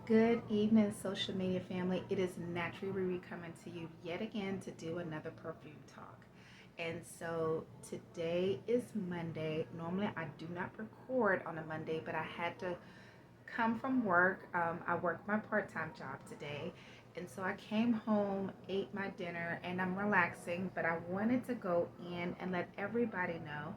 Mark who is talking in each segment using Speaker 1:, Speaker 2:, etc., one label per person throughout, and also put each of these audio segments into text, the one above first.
Speaker 1: Good evening, social media family. It is Naturally coming to you yet again to do another perfume talk. And so today is Monday. Normally, I do not record on a Monday, but I had to come from work. I work my part time job today. And so I came home, ate my dinner, and I'm relaxing. But I wanted to go in and let everybody know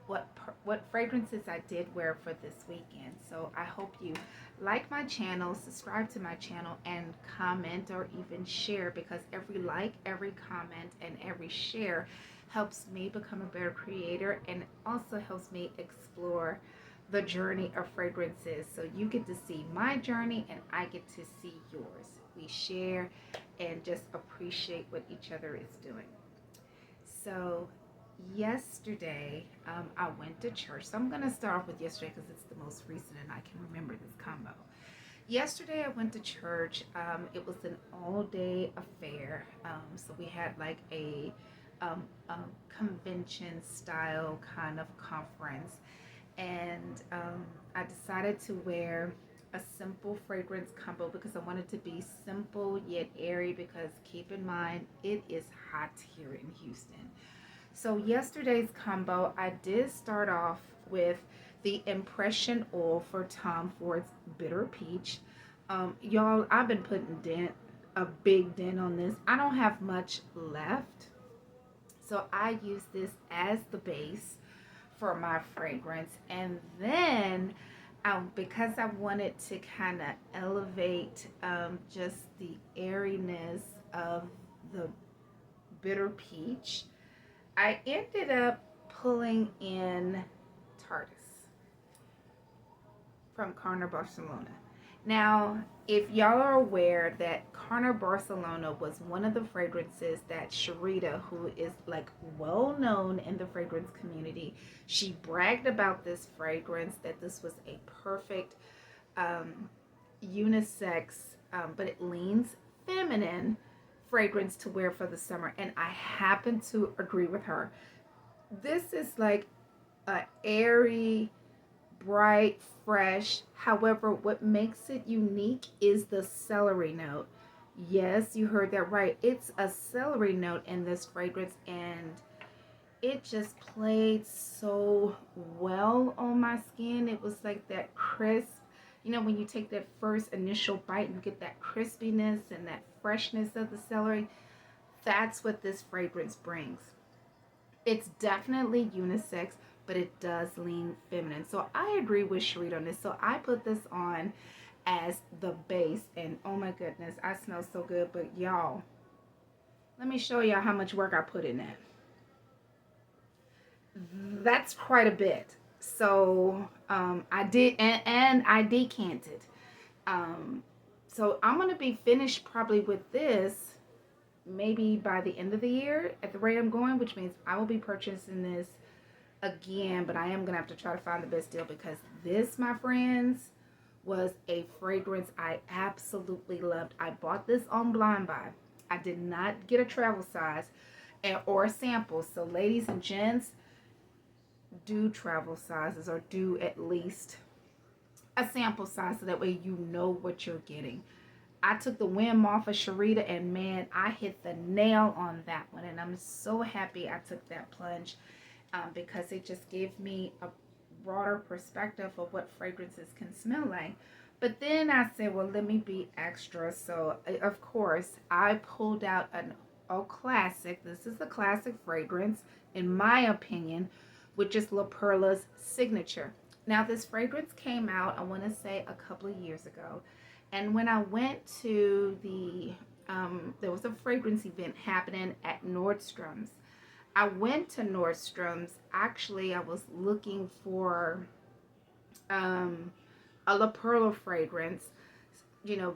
Speaker 1: what fragrances I did wear for this weekend. So I hope you like my channel, subscribe to my channel, and comment or even share, because every like, every comment, and every share helps me become a better creator and also helps me explore the journey of fragrances. So you get to see my journey and I get to see yours. We share and just appreciate what each other is doing. So yesterday, I went to church. So I'm going to start off with yesterday because it's the most recent and I can remember this combo. Yesterday, I went to church. It was an all day affair. So we had like a convention style kind of conference. And I decided to wear a simple fragrance combo because I wanted to be simple yet airy, because keep in mind it is hot here in Houston. So yesterday's combo, I did start off with the Impression Oil for Tom Ford's Bitter Peach. Y'all, I've been putting a big dent on this. I don't have much left, so I use this as the base for my fragrance, and then because I wanted to kind of elevate just the airiness of the bitter peach, I ended up pulling in Tardis from Carner Barcelona. Now, if y'all are aware that Carner Barcelona was one of the fragrances that Sharita, who is like well known in the fragrance community, she bragged about this fragrance, that this was a perfect um, unisex, but it leans feminine fragrance to wear for the summer. And I happen to agree with her. This is like a airy, bright, fresh. However, what makes it unique is the celery note. Yes, you heard that right. It's a celery note in this fragrance, and it just played so well on my skin. It was like that crisp. You know, when you take that first initial bite, you get that crispiness and that freshness of the celery. That's what this fragrance brings. It's definitely unisex, but it does lean feminine. So I agree with Sharita on this. So I put this on as the base, and oh my goodness, I smell so good. But y'all, let me show y'all how much work I put in that. That's quite a bit. So I did, and I decanted. Um, so I'm gonna be finished probably with this maybe by the end of the year at the rate I'm going, which means I will be purchasing this again, but I am gonna have to try to find the best deal, because this, my friends, was a fragrance I absolutely loved. I bought this on Blind Buy. I did not get a travel size or a sample. So ladies and gents, do travel sizes, or do at least a sample size, so that way you know what you're getting. I took the whim off of Sharita, and man, I hit the nail on that one. And I'm so happy I took that plunge, because it just gave me a broader perspective of what fragrances can smell like. But then I said, well, let me be extra. So, of course, I pulled out a classic. This is a classic fragrance, in my opinion, which is La Perla's Signature. Now, this fragrance came out, I want to say, a couple of years ago. And when I went to there was a fragrance event happening at Nordstrom's. I went to Nordstrom's. Actually, I was looking for um, a La Perla fragrance,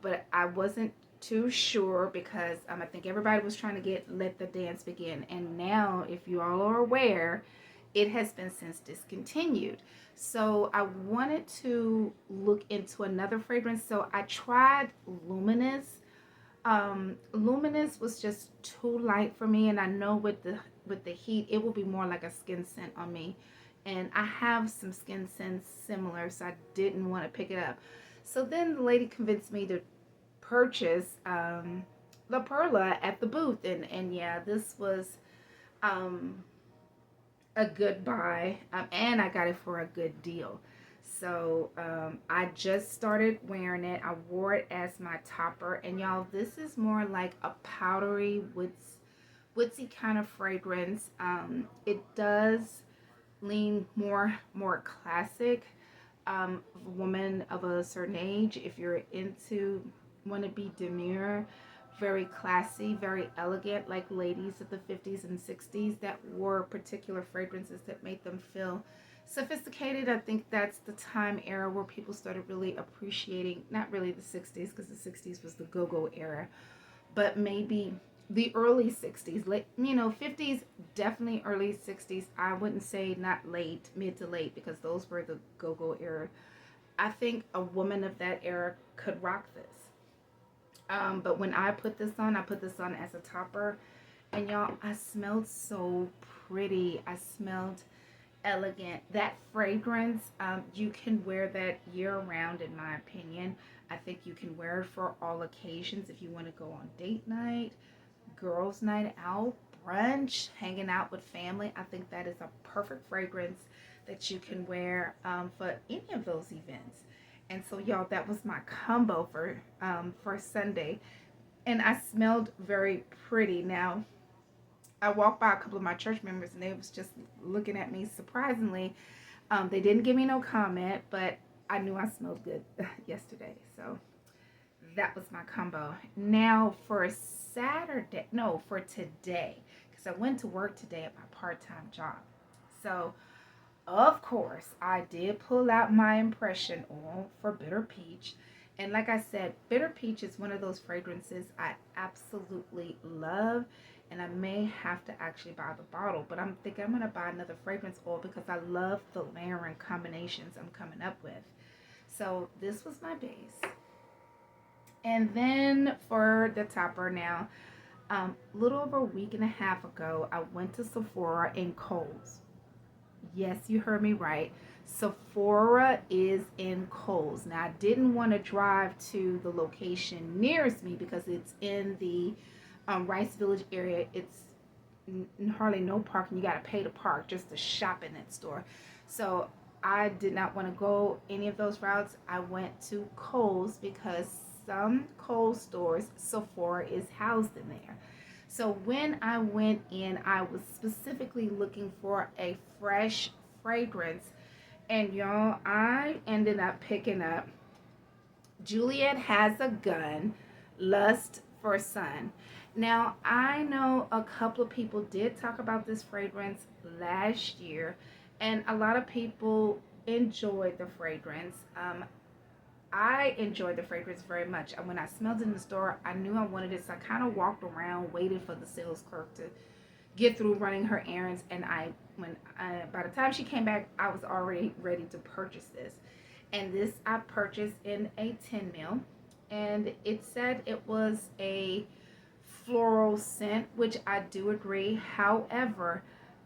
Speaker 1: but I wasn't too sure, because I think everybody was trying to get Let the Dance Begin. And now, if you all are aware, it has been since discontinued. So I wanted to look into another fragrance. So I tried Luminous. Luminous was just too light for me, and I know with the heat, it will be more like a skin scent on me. And I have some skin scents similar, so I didn't want to pick it up. So then the lady convinced me to purchase La Perla at the booth, and yeah, this was um, a good buy, and I got it for a good deal. So I just started wearing it. I wore it as my topper, and y'all, this is more like a powdery woodsy kind of fragrance. It does lean more classic. Woman of a certain age, if you're into, want to be demure, very classy, very elegant, like ladies of the 50s and 60s that wore particular fragrances that made them feel sophisticated. I think that's the time era where people started really appreciating, not really the 60s, because the 60s was the go-go era, but maybe the early 60s, late, 50s, definitely early 60s. I wouldn't say not late, mid to late, because those were the go-go era. I think a woman of that era could rock this. But when I put this on as a topper, and y'all, I smelled so pretty. I smelled elegant. That fragrance, you can wear that year round, in my opinion. I think you can wear it for all occasions. If you want to go on date night, girls' night out, brunch, hanging out with family, I think that is a perfect fragrance that you can wear for any of those events. And so, y'all, that was my combo for Sunday, and I smelled very pretty. Now, I walked by a couple of my church members, and they was just looking at me surprisingly. They didn't give me no comment, but I knew I smelled good yesterday. So that was my combo. Now for Saturday, no, for today, because I went to work today at my part-time job. So of course, I did pull out my impression oil for Bitter Peach. And like I said, Bitter Peach is one of those fragrances I absolutely love. And I may have to actually buy the bottle, but I'm thinking I'm going to buy another fragrance oil because I love the layering combinations I'm coming up with. So this was my base. And then for the topper now, a little over a week and a half ago, I went to Sephora in Kohl's. Yes, you heard me right. Sephora is in Kohl's. Now, I didn't want to drive to the location nearest me because it's in the Rice Village area. It's hardly no parking. You got to pay to park just to shop in that store. So I did not want to go any of those routes. I went to Kohl's because some Kohl's stores, Sephora is housed in there. So when I went in, I was specifically looking for a fresh fragrance. And y'all, I ended up picking up Juliet Has a Gun, Lust for Sun. Now, I know a couple of people did talk about this fragrance last year, and a lot of people enjoyed the fragrance. I enjoyed the fragrance very much. And when I smelled it in the store, I knew I wanted it. So I kind of walked around, waited for the sales clerk to get through running her errands. And by the time she came back, I was already ready to purchase this. And this I purchased in a 10 mil. And it said it was a floral scent, which I do agree. However,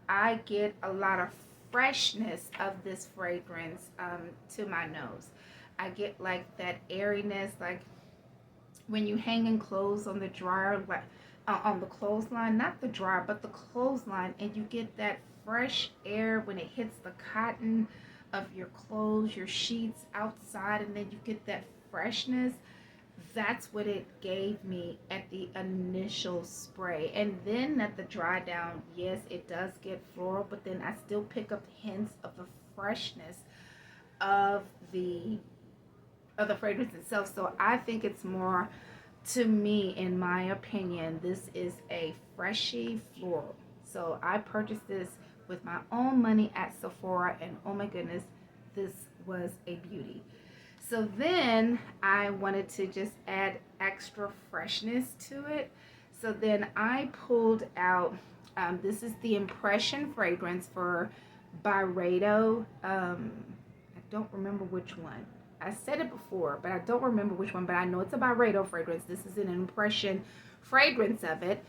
Speaker 1: I get a lot of freshness of this fragrance to my nose. I get like that airiness, like when you hanging clothes on the dryer, like on the clothesline, not the dryer, but the clothesline, and you get that fresh air when it hits the cotton of your clothes, your sheets outside, and then you get that freshness. That's what it gave me at the initial spray. And then at the dry down, yes, it does get floral, but then I still pick up hints of the freshness of the fragrance itself. So I think it's more, to me, in my opinion, this is a freshy floral. So I purchased this with my own money at Sephora, and oh my goodness, this was a beauty. So then I wanted to just add extra freshness to it. So then I pulled out, this is the Impression fragrance for Byredo. I don't remember which one. I said it before, but I don't remember which one, but I know it's a Byredo fragrance. This is an Impression fragrance of it.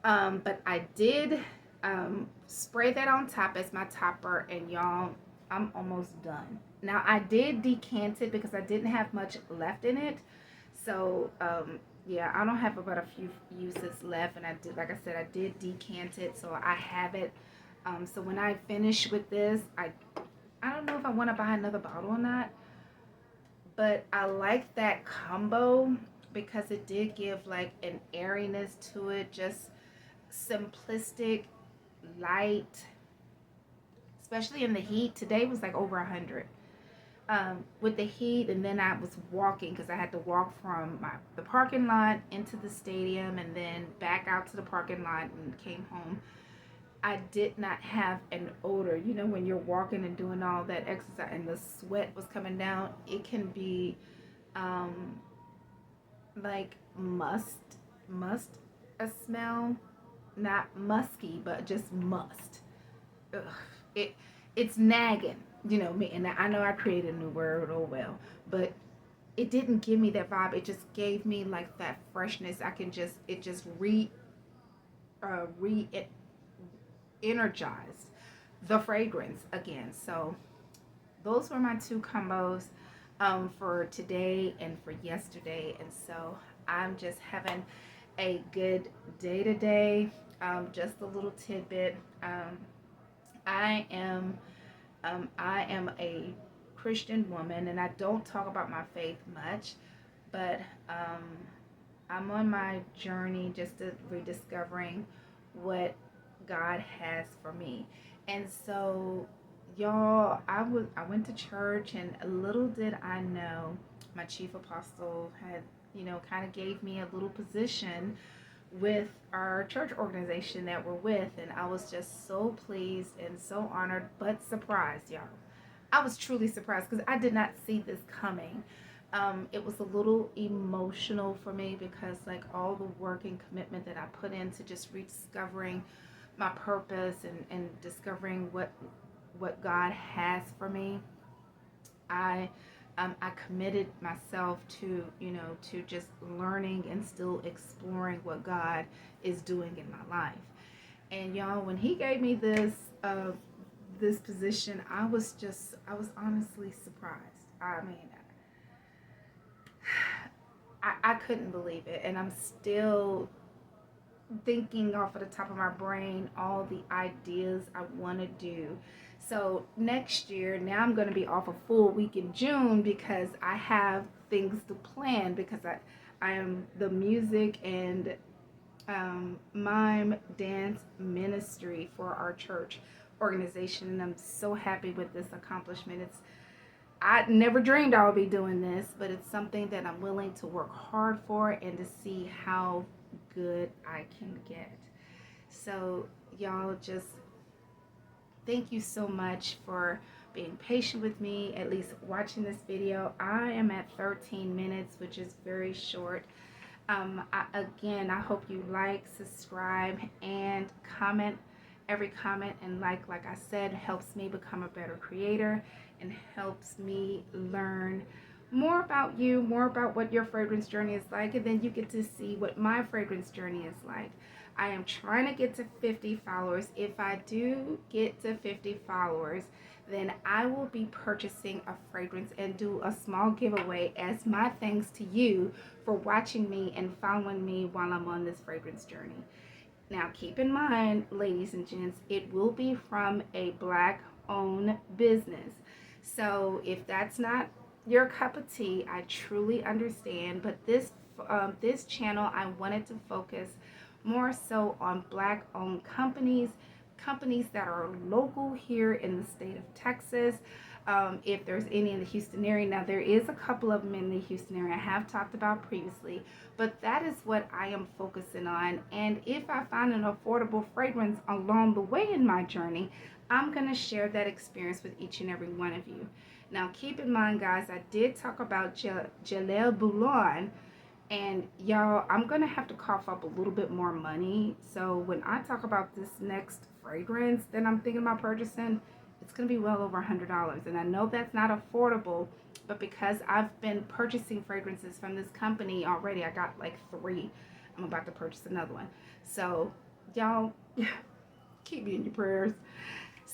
Speaker 1: But I did spray that on top as my topper, and y'all, I'm almost done. Now I did decant it because I didn't have much left in it. So yeah, I don't have about a few uses left, and I did, like I said, I did decant it, so I have it. So when I finish with this, I don't know if I want to buy another bottle or not, but I like that combo because it did give like an airiness to it, just simplistic, light, especially in the heat. Today was like over 100 with the heat, and then I was walking because I had to walk from the parking lot into the stadium and then back out to the parking lot and came home. I did not have an odor. You know, when you're walking and doing all that exercise and the sweat was coming down, it can be um, like must a smell, not musky, but just must. Ugh, it it's nagging, you know me, and I know I created a new word, oh well, but it didn't give me that vibe. It just gave me like that freshness. I can just it just re energized the fragrance again. So those were my two combos for today and for yesterday, and so I'm just having a good day today. Just a little tidbit. I am a Christian woman, and I don't talk about my faith much, but I'm on my journey just to rediscovering what God has for me. And so, y'all, I went to church, and little did I know, my chief apostle had, kind of gave me a little position with our church organization that we're with, and I was just so pleased and so honored, but surprised, y'all. I was truly surprised because I did not see this coming. It was a little emotional for me because, like, all the work and commitment that I put into just rediscovering my purpose and discovering what God has for me, I I committed myself to, to just learning and still exploring what God is doing in my life. And y'all, when He gave me this position, I was honestly surprised. I mean, I couldn't believe it, and I'm still thinking off of the top of my brain all the ideas I want to do. So next year, now I'm going to be off a full week in June because I have things to plan because I am the music and mime dance ministry for our church organization, and I'm so happy with this accomplishment. I never dreamed I would be doing this, but it's something that I'm willing to work hard for and to see how good I can get. So, y'all, just thank you so much for being patient with me, at least watching this video. I am at 13 minutes, which is very short. Again, I hope you like, subscribe, and comment. Every comment and like I said, helps me become a better creator and helps me learn more about you, more about what your fragrance journey is like, and then you get to see what my fragrance journey is like. I am trying to get to 50 followers. If I do get to 50 followers, then I will be purchasing a fragrance and do a small giveaway as my thanks to you for watching me and following me while I'm on this fragrance journey. Now, keep in mind, ladies and gents, it will be from a Black owned business. So if that's not your cup of tea, I truly understand. But this channel, I wanted to focus more so on Black owned companies, companies that are local here in the state of Texas. If there's any in the Houston area, now there is a couple of them in the Houston area I have talked about previously, but that is what I am focusing on. And if I find an affordable fragrance along the way in my journey, I'm going to share that experience with each and every one of you. Now, keep in mind, guys, I did talk about Jaleel Boulon, and y'all, I'm going to have to cough up a little bit more money. So when I talk about this next fragrance that I'm thinking about purchasing, it's going to be well over $100. And I know that's not affordable, but because I've been purchasing fragrances from this company already, I got like 3. I'm about to purchase another one. So y'all, keep me in your prayers.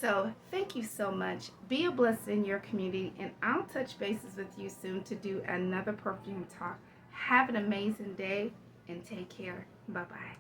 Speaker 1: So thank you so much. Be a blessing in your community, and I'll touch bases with you soon to do another perfume talk. Have an amazing day and take care. Bye bye.